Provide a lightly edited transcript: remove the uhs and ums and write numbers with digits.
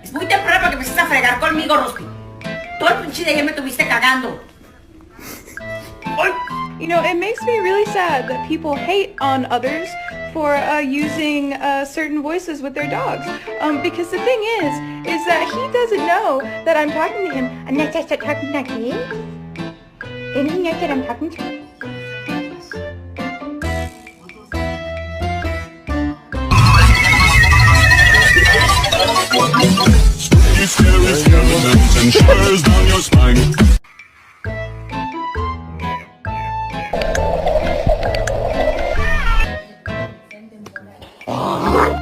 Es muy temprano para que empieces a fregar conmigo, Rosky. Todo el pinche de ayer me tuviste cagando. ¡Ay! You know, it makes me really sad that people hate on others for using certain voices with their dogs. Because the thing is that he doesn't know that I'm talking to him. I'm not just talking to him. Didn't he know that I'm talking to him?